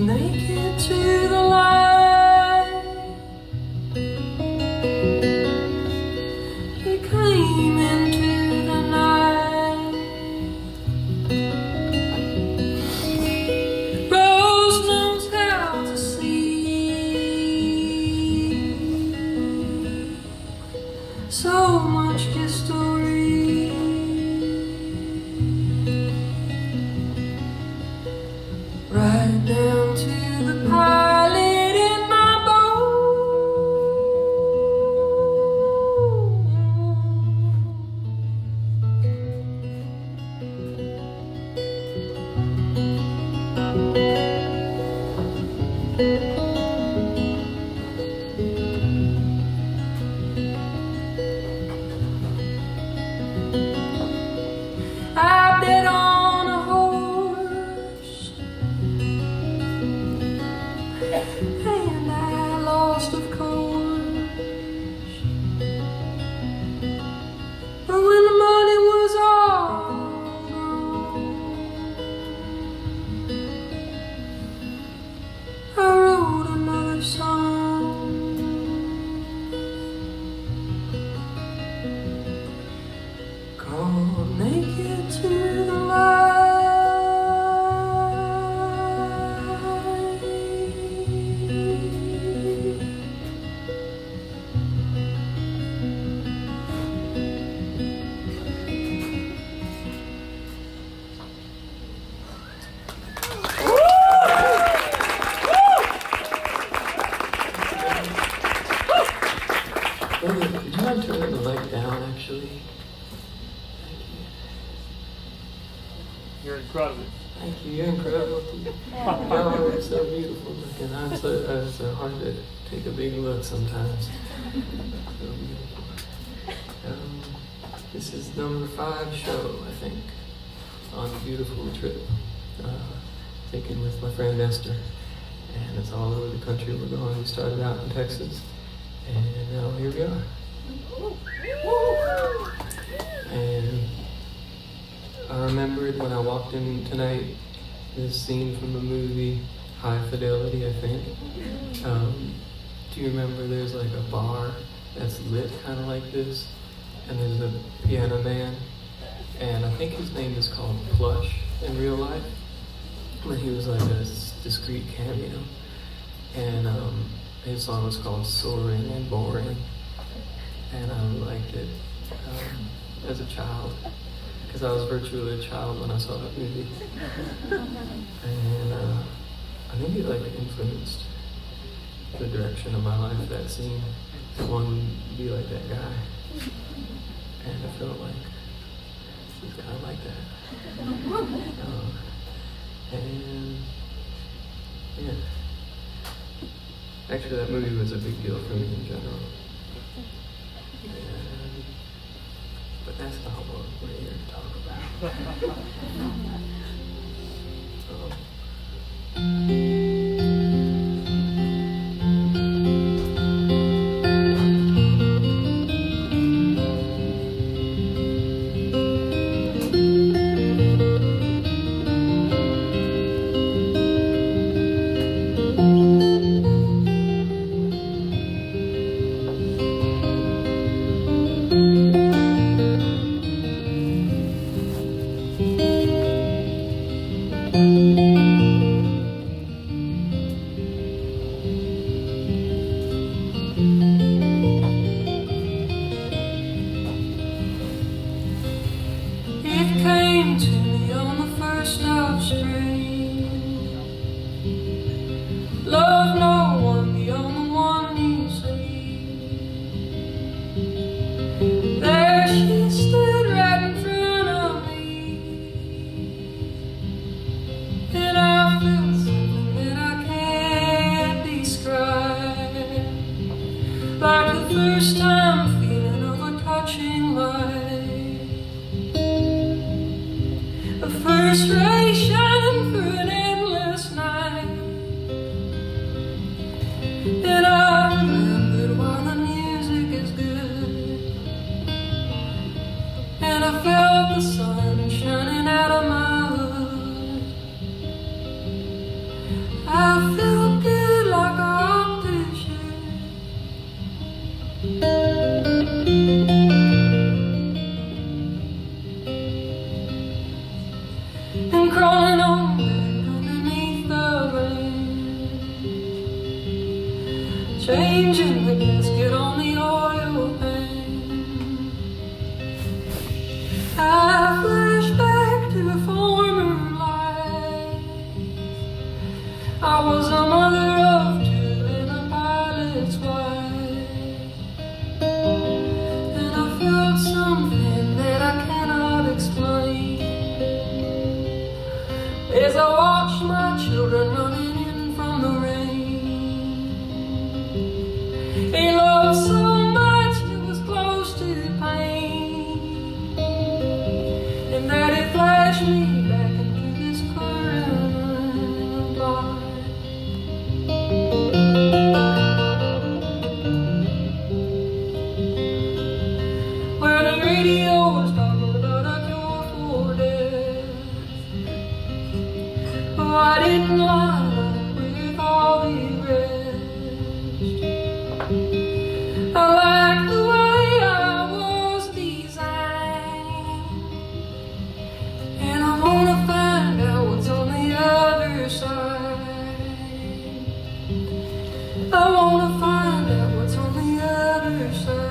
naked to the light. He came into the night. Rose knows how to see so much history. Right down to the pilot in my I bet on a horse, and I lost, of course. But when the money was all gone, I wrote another song called Naked to the Light. Would you mind turning the light down, actually? Thank you. You're incredible. Thank you. You're incredible. Y'all are so beautiful looking. It's so hard to take a big look sometimes. So beautiful. This is number 5 show, I think, on a beautiful trip. Taken with my friend Esther. And it's all over the country we're going. We started out in Texas. And now here we are. And I remembered when I walked in tonight, this scene from the movie High Fidelity, I think. Do you remember there's like a bar that's lit kind of like this? And there's a piano man. And I think his name is called Plush in real life. But he was like a discreet cameo. And his song was called Soaring and Boring, and I liked it as a child, because I was virtually a child when I saw that movie. And I think it like influenced the direction of my life, that scene. I wanted to be like that guy, and I felt like he's kind of like that. And yeah. Actually, that movie was a big deal for me in general. But that's not what we're here to talk about. It came to me on the 1st of spring. Love no one beyond the one you see. There she stood right in front of me, and I felt something that I can't describe, like the first time feeling of a touching light. The first ray shining through an endless night. And I remembered why the music is good. And I felt the sun shining out of my hood. I came crawling on back underneath the rain, changing the gasket on the oil pan. I flash back to a former life. I was a mother of two and a pilot's wife, and I felt something that I cannot explain as I watched my children running in from the rain. A love so much it was close to pain, and that it flashed me back into this current life. Where the radio was talking about a cure for death, oh, I didn't line up with all the rest. I liked the way I was designed, and I wanna find out what's on the other side. I wanna find out what's on the other side.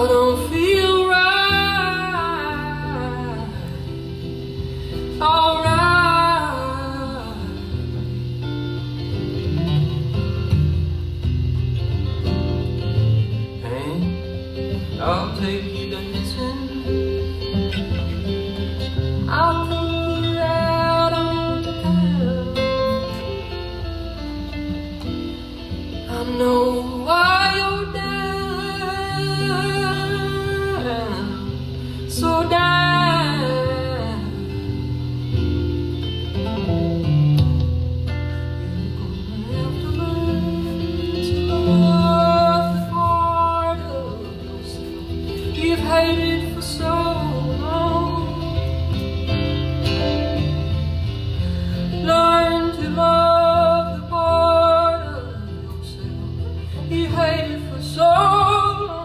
don't feel right. Alright. And I'll take you dancing. I'll take you out on the town. I know why you're down, so down. You're gonna have to learn to love the part of yourself you've hated for so long. Learn to love the part of yourself you hated for so long.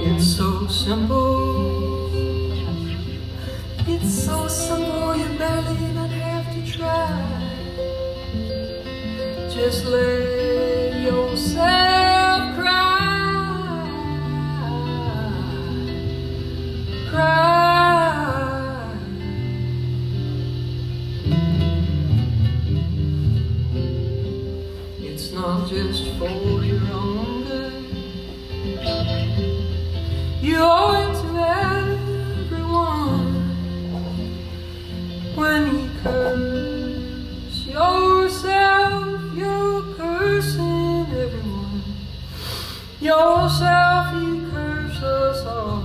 It's so simple. It's so simple, you barely even have to try. Just let yourself cry. Cry. It's not just for your own good. You owe it to everyone. When you curse yourself, you're cursing everyone. Yourself, you curse us all.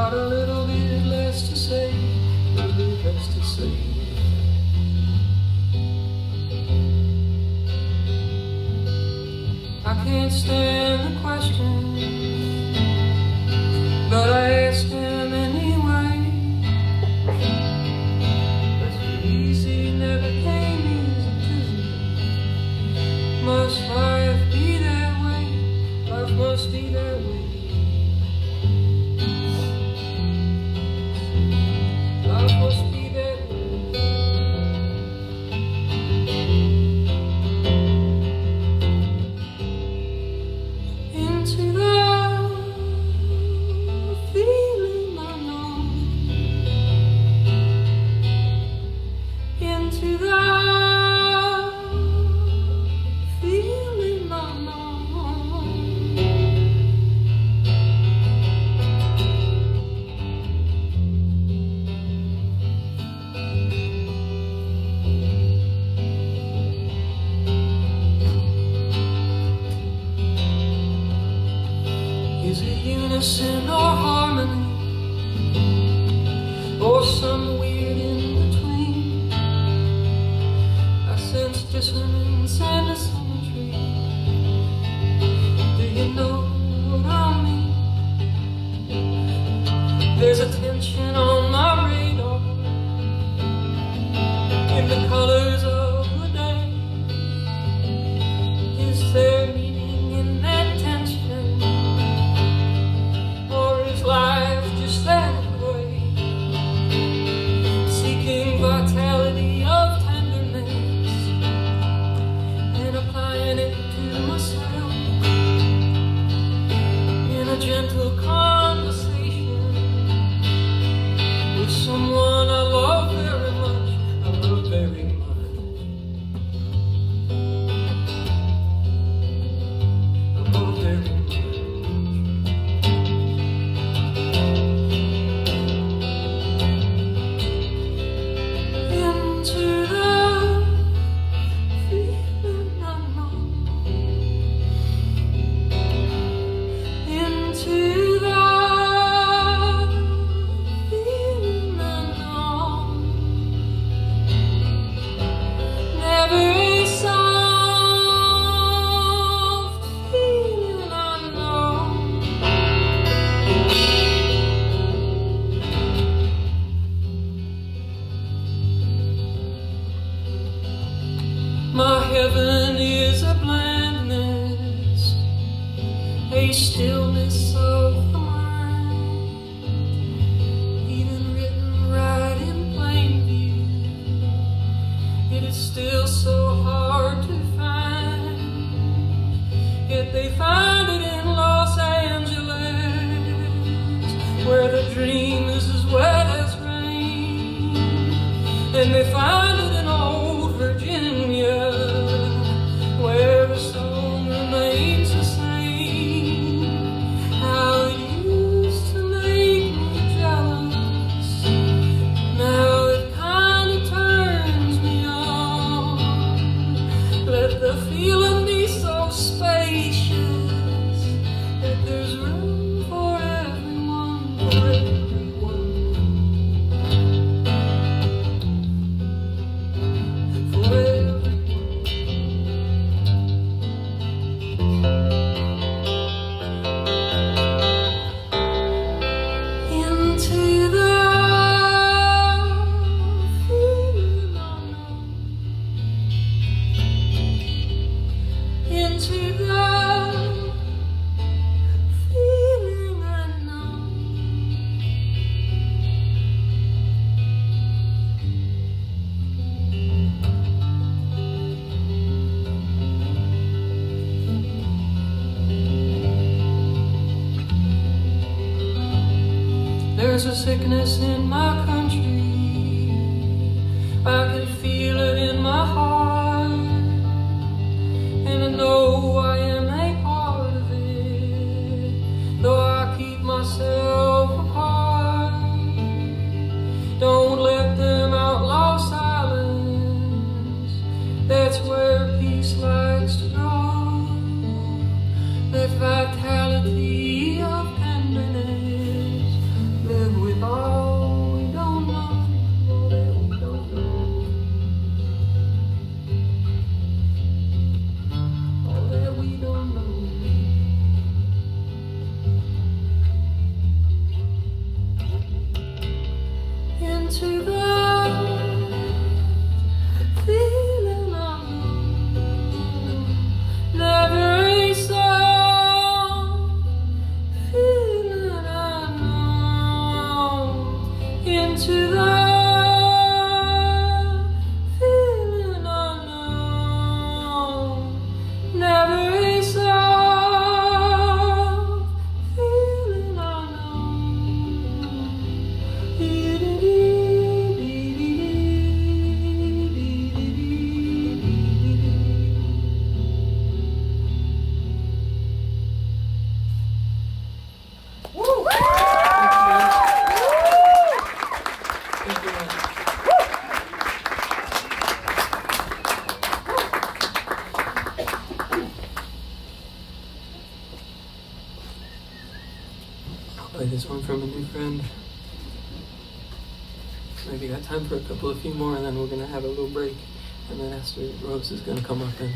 got a little bit less to say, a little bit less to say. I can't stand the question, but I asked him anyway. But easy never came easy to me. Must life be that way? Life must be that way. Life must be that way. Into the feeling unknown, into the feeling unknown. Is it unison or harmony, or some weird in between? I sense dissonance and asymmetry. Do you know what I mean? There's a tension on my radar in the colors of the day. Is there meaning in that tension? Life just that way, seeking vitality of tenderness and applying it to myself in a gentle conversation with someone I love very much. I love very much. I love very much. My heaven is a blandness, a stillness of the mind, even written right in plain view. It is still so hard to find, yet they find it in Los Angeles, where the dream is as wet as rain, and they find it in old Virginia, where the song remains the same. How it used to make me jealous, now it kinda turns me on. Let the feeling be so spacious that there's room for everyone, for everyone. There's a sickness in my country, I can feel it in my heart, and I know I am a part of it, though I keep myself apart. Don't let them outlaw silence, that's where peace likes to go. Let vitality of tenderness Play this one from a new friend. Maybe got time for a few more, and then we're gonna have a little break, and then Esther Rose is gonna come up and.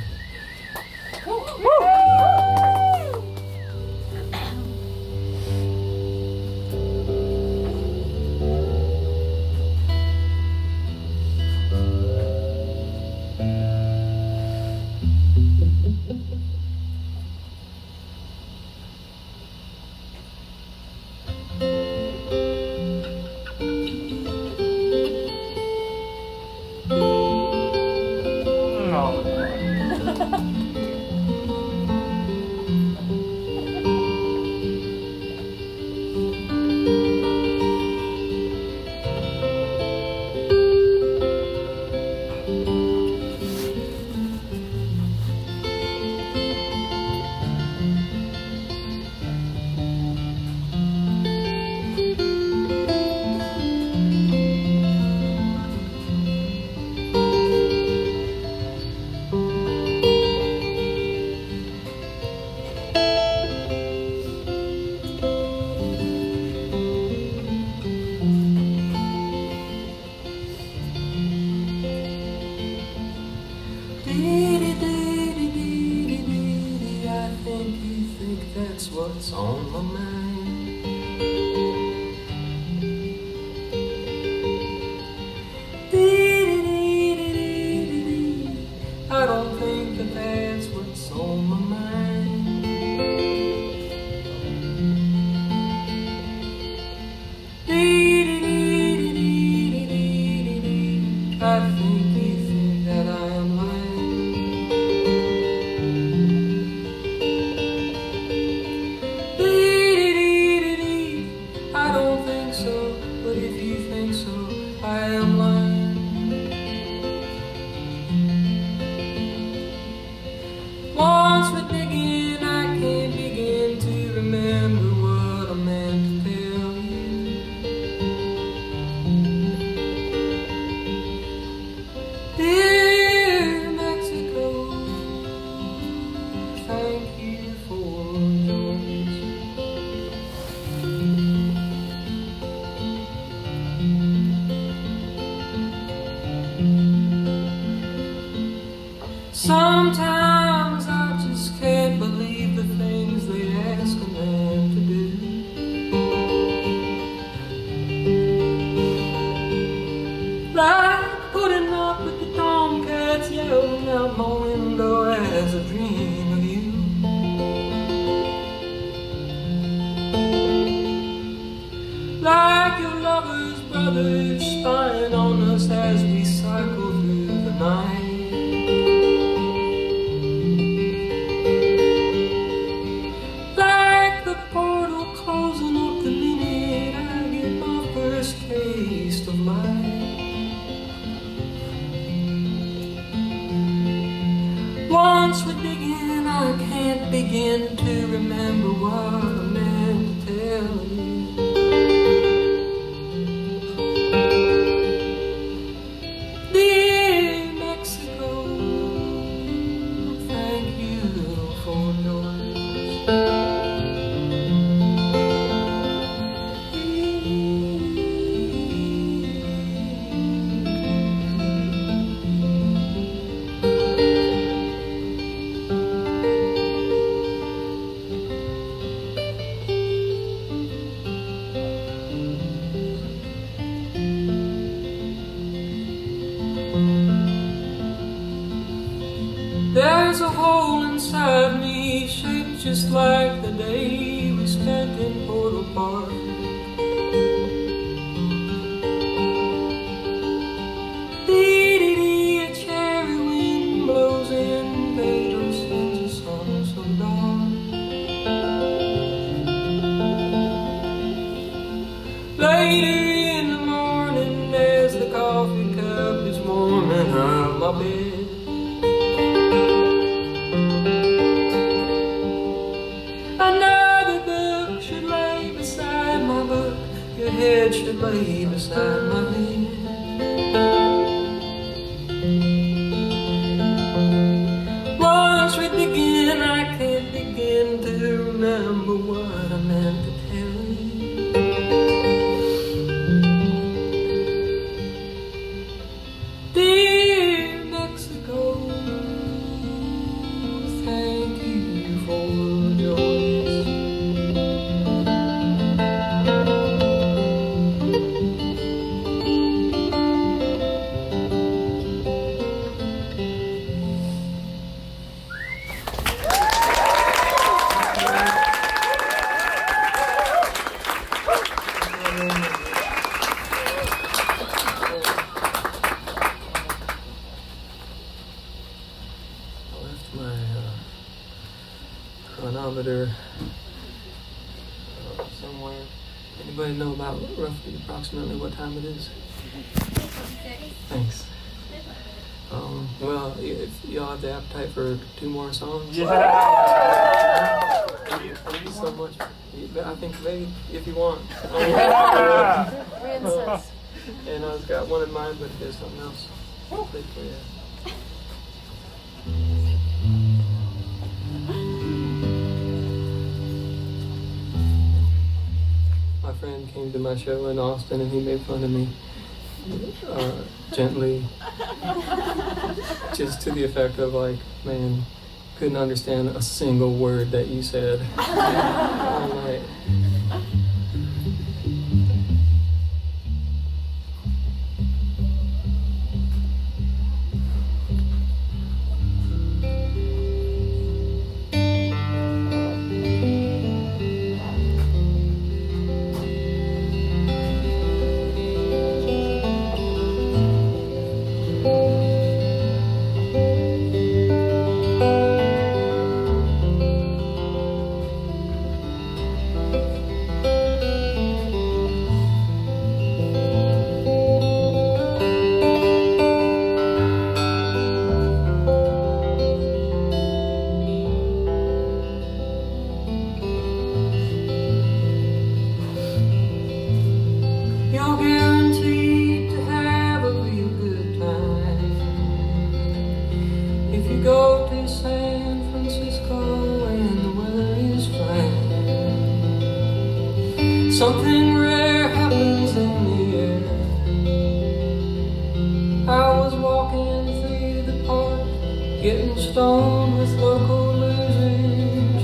What's on my mind? I don't think that that's what's on my mind. I think you think that I am lying. Once we begin, I can't begin to remember what I meant to tell you. Dear Mexico, thank you for Joyce. Sometimes I just can't believe the things they ask a man to do. Like putting up with the tomcats yelling out my window as I dream of you. Like your lover's brothers spying on us as we cycle through the night. Portal closing up the minute I get my first taste of life. Once we begin, I can't begin to remember what I meant to tell you. Dear Mexico, thank you for Joyce. There's a hole inside me, shaped just like the day we spent in Portal Park. Dee-dee-dee, a cherry wind blows in, Pedro sings a song so dark. Later in the morning, as the coffee cup is warming up my bed, another book should lay beside my book. Your head should lay beside my head. Once we begin, I can't begin to remember what I meant to tell you. kilometer somewhere. Anybody know about roughly, approximately what time it is? Thanks. Well, y'all have the appetite for 2 more songs? Yeah. Thank you so much. I think maybe if you want. And I've got one in mind, but if there's something else, please play that. My friend came to my show in Austin and he made fun of me gently, just to the effect of like, man, couldn't understand a single word that you said all night. Something rare happens in the air. I was walking through the park, getting stoned with local losers,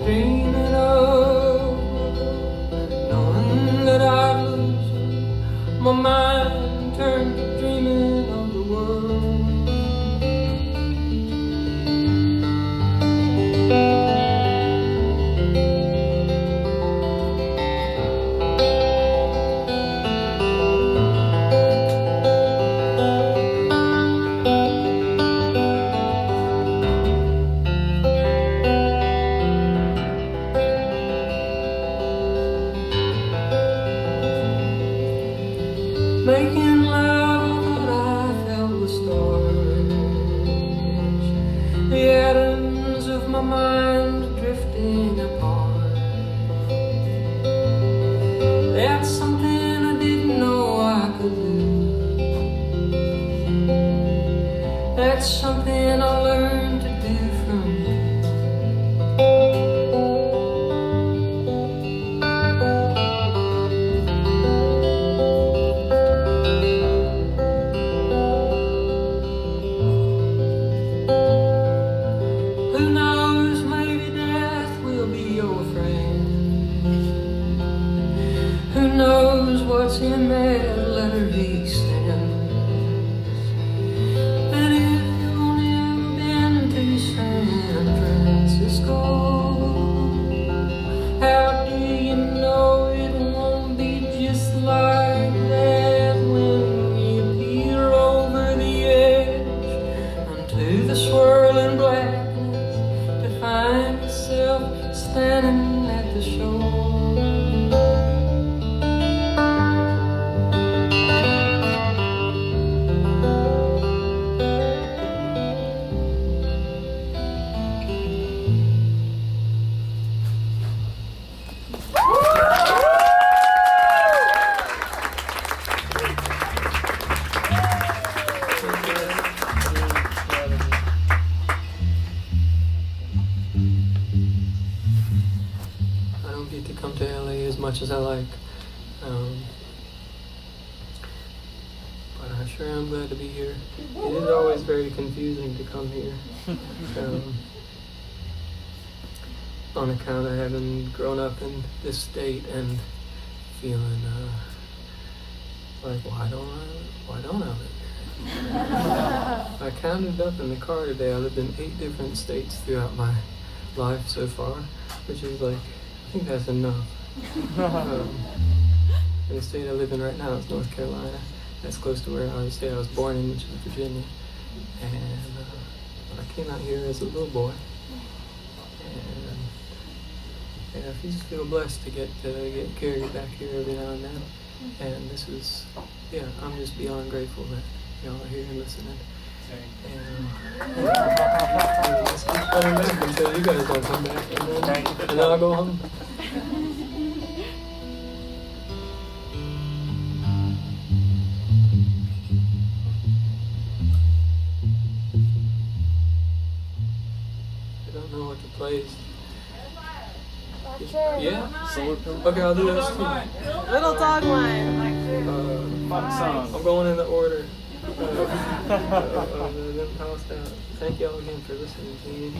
dreaming of knowing that I'd lose her. My mind turned to dreaming of the world. Making love, thought I felt the stars, the atoms of my mind drifting apart. That's something I didn't know I could do. That's something I learned to do from you. What's in that letter he sends? And if you've only ever been to San Francisco, how do you know it won't be just like that when you peer over the edge onto the swirling blackness to find yourself standing at the shore? Much as I like, but I sure am glad to be here. It is always very confusing to come here, on account of having grown up in this state and feeling like why don't I live here? I counted up in the car today. I lived in 8 different states throughout my life so far, which is like, I think that's enough. The state I live in right now is North Carolina. That's close to where the state I was born in, which is Virginia. And I came out here as a little boy. And Yeah, if you just feel blessed to get carried back here every now and then. And this is, yeah, I'm just beyond grateful that y'all are here and listening. And let's keep coming back until you guys don't come back, and then I'll go home. I don't know what to play. Yeah? Okay, I'll do this too. Little dog line. I'm going in the order of them passed out. Thank y'all again for listening to me.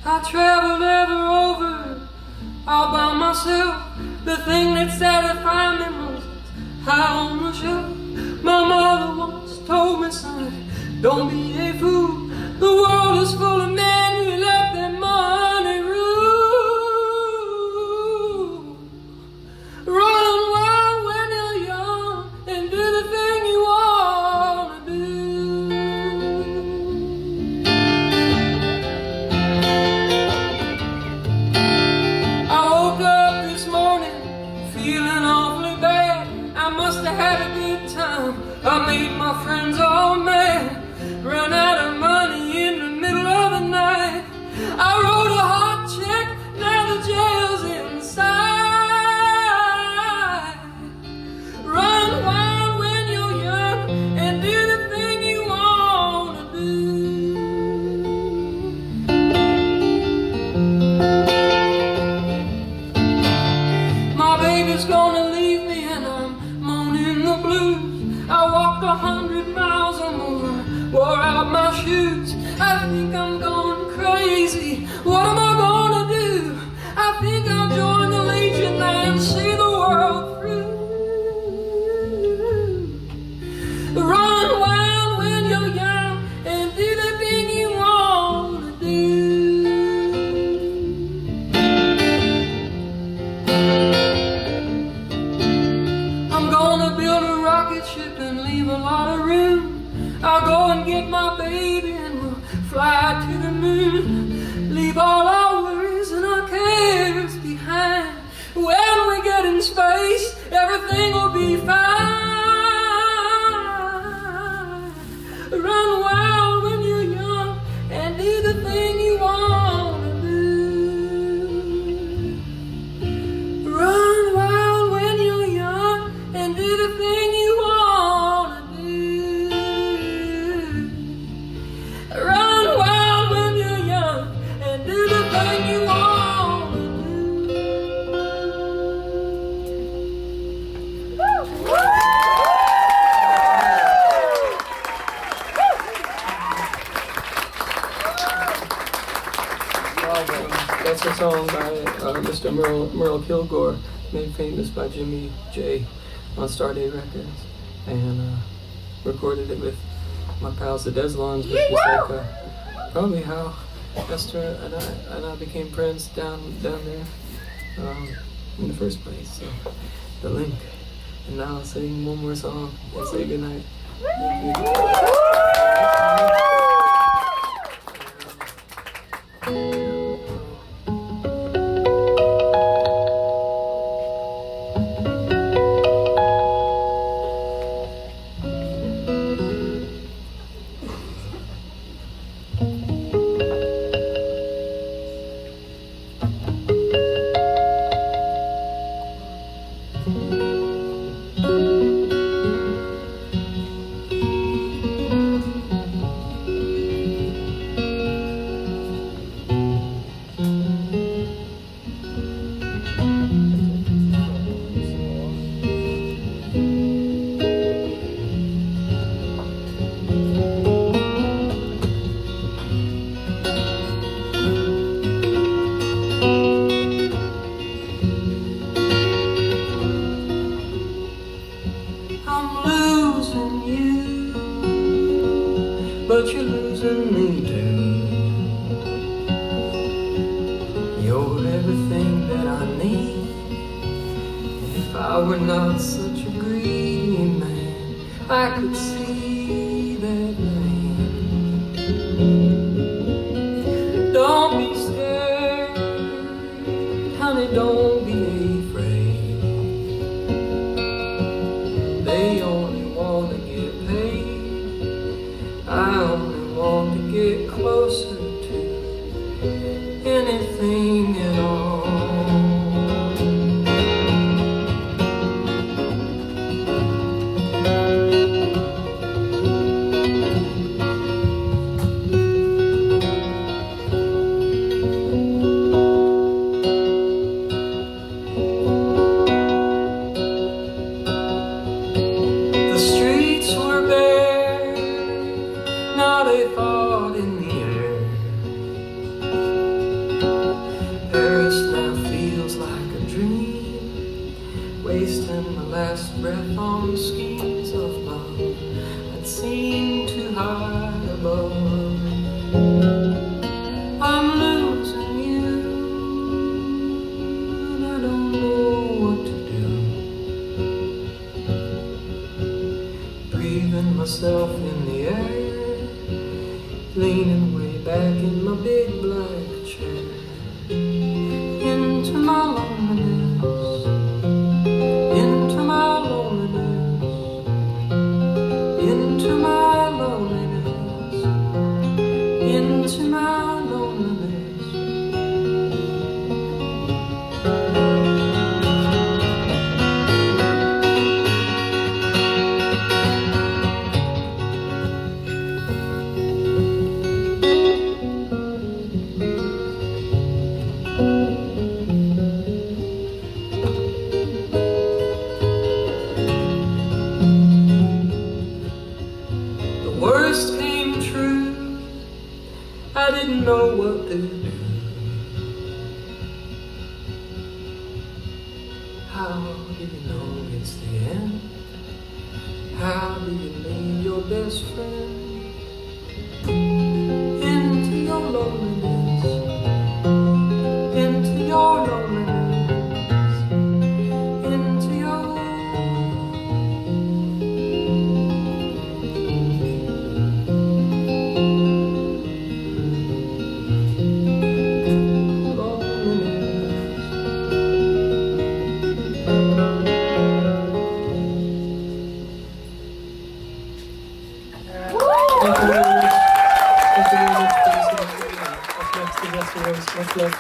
I traveled ever over all by myself. The thing that satisfied me most is high on the shelf. My mother once told me, son, don't be a fool. The world is full of men who let their money rule. Run wild when you're young and do the thing you want to do. I woke up this morning feeling awfully bad. I must have had a good time. I made my friends all mad. Run out of money in the middle of the night. I wrote a hot check, now the jail's inside. Run wild when you're young and do the thing you want to do. My baby's gonna leave me and I'm moaning the blues. I walked 100 miles or more, wore out my shoes. I think I'm going crazy. What am I gonna do? I think I'll join the Legion and see the world through. Run wild when you're young and do the thing you want to do. I'm gonna build a rocket ship and leave a lot of room. I'll go and get my baby and we'll fly to the moon. Leave all our worries and our cares behind. When we get in space, everything will be fine. Run wild when you're young and do the thing you want to do. Run wild when you're young and do the thing you want to do. Run wild when you're young and do the thing you want to That's a song by Mr. Merle Kilgore. made famous by Jimmy J on Stardate Records, and recorded it with my pals the Deslons, which was like probably how Esther and I became friends down there in the first place. So the link. And now I'll sing one more song and say goodnight. Thank you. But you're losing me too. You're everything that I need. If I were not such a greedy man, I could see that land. Don't be scared, honey, don't be afraid. They only want to get paid. I only want to get closer to anything at all. The streets were bare, now they fought in the air. Paris now feels like a dream, wasting my last breath on schemes of love that seem too high above. I'm losing you, and I don't know what to do. Breathing myself in the air, leaning way back in my big black chair, into my loneliness, into my loneliness, into my loneliness, into my loneliness. The worst came true, I didn't know what to do. How do you know it's the end? How do you leave your best friend into your loneliness, into your loneliness, into your Much love.